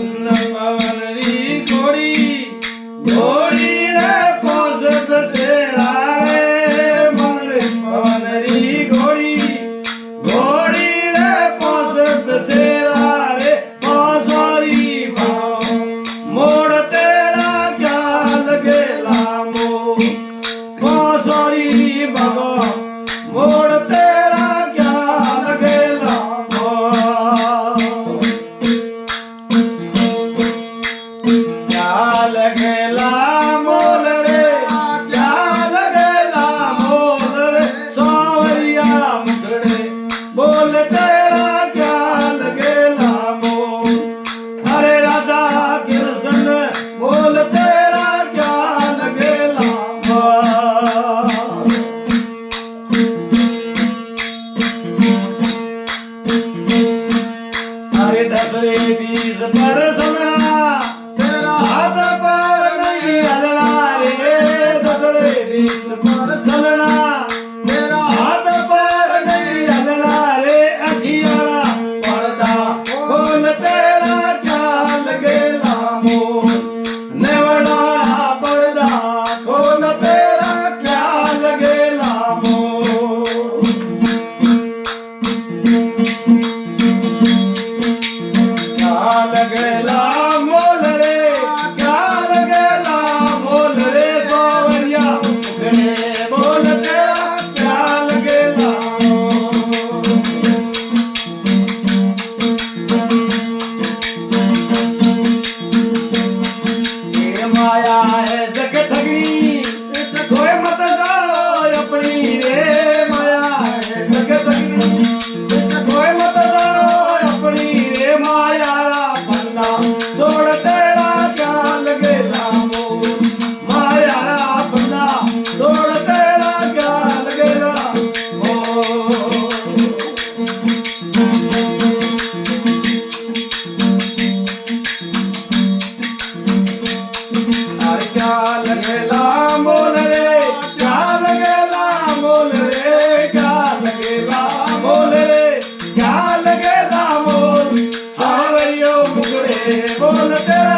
पवन री घोड़ी घोड़ी रे पोस बसेरा रे मन पवन री घोड़ी घोड़ी रे पोस बसेरा रे बाजारी भाव मोड़ तेरा क्या लगेला मो बाजारी भाव मोड़ तेरा क्या लगेला क्या लगेला मोल रे क्या लगेला मोल रे सावरिया मुखड़े बोल तेरा क्या लगेला मोल अरे राजा कृष्ण बोल तेरा क्या लगेला मोल अरे 10 20 पर समरा हाथ पर नहीं हलना रे 10 20 पर चलना तेरा हाथ पर नहीं हलना रे अखियारा पर्दा खोल तेरा क्या लगेला मोल नेवड़ा पर्दा खोल तेरा क्या लगेला मोल क्या लगेला मोल रे क्या लगेला मोल रे सावरिया मुखड़े बोल तेरा क्या लगेला ये माया है जग ठगी इस खोए मत जानो अपनी रे माया है जग ठगी इस खोए मत जानो अपनी रे माया बंदा छोड़ तेरा क्या लगेला मोल माया बंदा छोड़ तेरा क्या लगेला मोल अरे क्या लगेला मोल रे क्या लगेला मोल रे क्या लगेला मोल रे क्या लगेला मोल सावरियो मुखड़े बोल तेरा